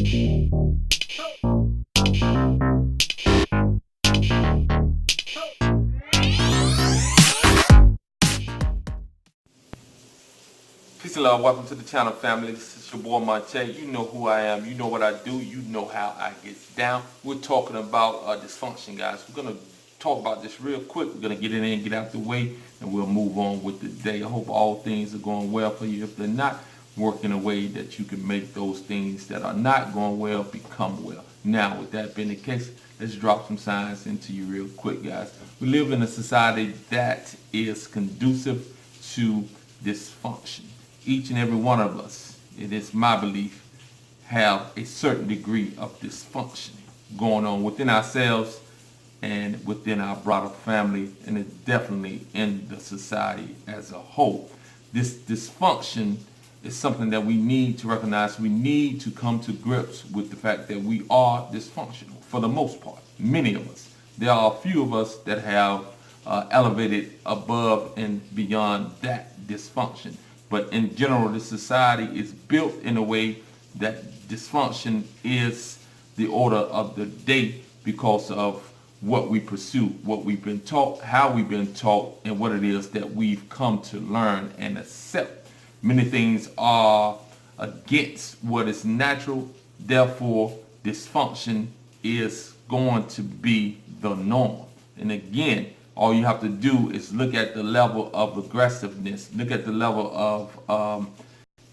Peace and love. Welcome to the channel, family. This is your boy Monte. You know who I am. You know what I do. You know how I get down. We're talking about dysfunction, guys. We're going to talk about this real quick. We're going to get it in, get out the way, and we'll move on with the day. I hope all things are going well for you. If they're not, work in a way that you can make those things that are not going well become well. Now, with that being the case, let's drop some science into you real quick, guys. We live in a society that is conducive to dysfunction. Each and every one of us, it is my belief, have a certain degree of dysfunction going on within ourselves and within our broader family, and it's definitely in the society as a whole. This dysfunction is something that we need to recognize. We need to come to grips with the fact that we are dysfunctional for the most part. Many of us. There are a few of us that have elevated above and beyond that dysfunction. But in general, the society is built in a way that dysfunction is the order of the day because of what we pursue, what we've been taught, how we've been taught, and what it is that we've come to learn and accept. Many things are against what is natural, therefore dysfunction is going to be the norm. And again, all you have to do is look at the level of aggressiveness, look at the level of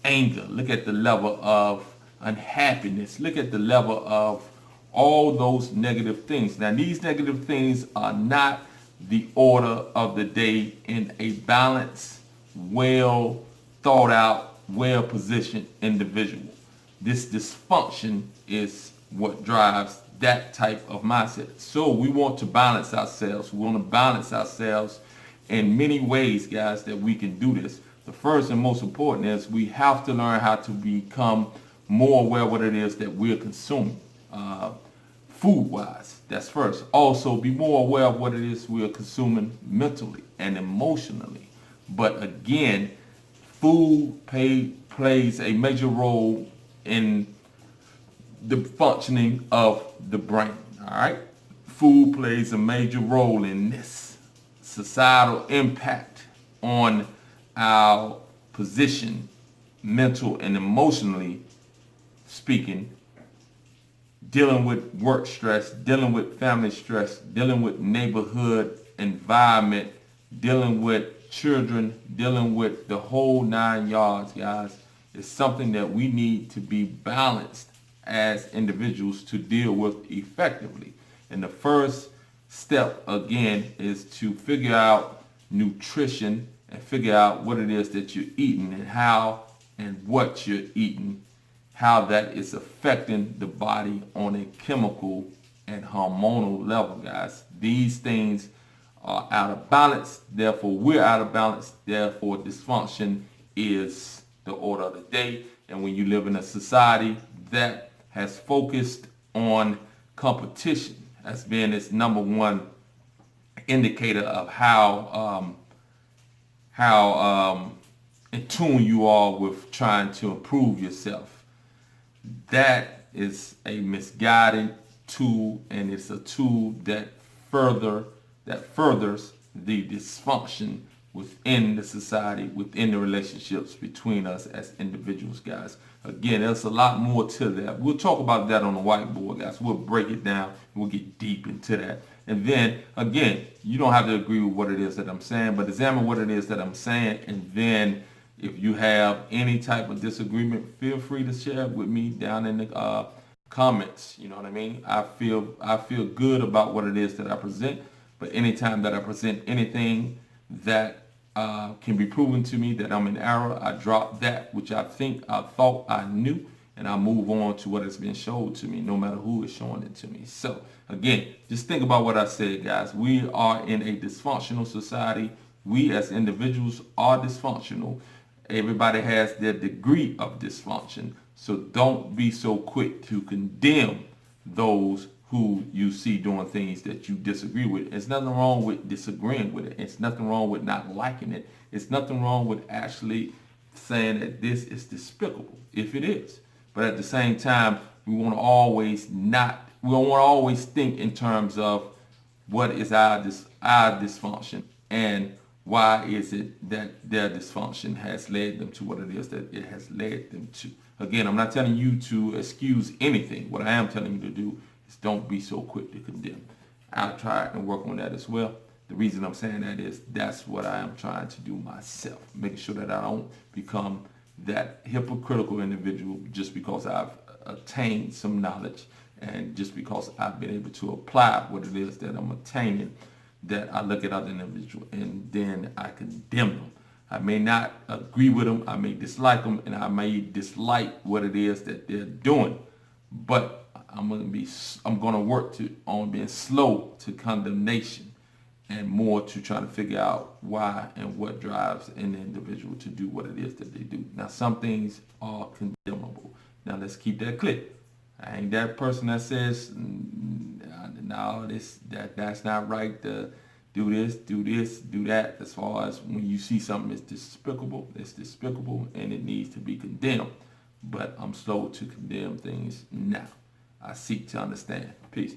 anger, look at the level of unhappiness, look at the level of all those negative things. Now, these negative things are not the order of the day in a balanced, well thought out, well positioned individual. This dysfunction is what drives that type of mindset. So we want to balance ourselves. We want to balance ourselves in many ways, guys, that we can do this. The first and most important is we have to learn how to become more aware of what it is that we're consuming. Food-wise, that's first. Also, be more aware of what it is we're consuming mentally and emotionally. But again, food plays a major role in the functioning of the brain. All right, food plays a major role in this societal impact on our position, mental and emotionally speaking, dealing with work stress, dealing with family stress, dealing with neighborhood environment, dealing with children, dealing with the whole 9 yards, guys. It's something that we need to be balanced as individuals to deal with effectively. And the first step, again, is to figure out nutrition and figure out what it is that you're eating and how and what you're eating, how that is affecting the body on a chemical and hormonal level, guys. These things are out of balance, therefore we're out of balance, therefore dysfunction is the order of the day. And when you live in a society that has focused on competition as being its number one indicator of how in tune you are with trying to improve yourself. That is a misguided tool, and it's a tool that furthers the dysfunction within the society, within the relationships between us as individuals, guys. Again, there's a lot more to that. We'll talk about that on the whiteboard, guys. We'll break it down. We'll get deep into that. And then, again, you don't have to agree with what it is that I'm saying, but examine what it is that I'm saying. And then if you have any type of disagreement, feel free to share it with me down in the comments. You know what I mean? I feel good about what it is that I present, but anytime that I present anything that can be proven to me that I'm in error, I drop that which I thought I knew, and I move on to what has been shown to me, no matter who is showing it to me. So again, just think about what I said, guys. We are in a dysfunctional society. We as individuals are dysfunctional. Everybody has their degree of dysfunction. So don't be so quick to condemn those who you see doing things that you disagree with. There's nothing wrong with disagreeing with it. It's nothing wrong with not liking it. It's nothing wrong with actually saying that this is despicable, if it is. But at the same time, We want to always think in terms of what is our dysfunction, and why is it that their dysfunction has led them to what it is that it has led them to. Again, I'm not telling you to excuse anything. What I am telling you to do is don't be so quick to condemn. I'll try and work on that as well. The reason I'm saying that is that's what I am trying to do myself, making sure that I don't become that hypocritical individual just because I've attained some knowledge and just because I've been able to apply what it is that I'm attaining, that I look at other individuals and then I condemn them. I may not agree with them, I may dislike them, and I may dislike what it is that they're doing, but I'm gonna work on being slow to condemnation and more to try to figure out why and what drives an individual to do what it is that they do. Now, some things are condemnable. Now, let's keep that clear. I ain't that person that says, no, that's not right. Do this, do that. As far as when you see something that's despicable, it's despicable and it needs to be condemned. But I'm slow to condemn things now. I seek to understand. Peace.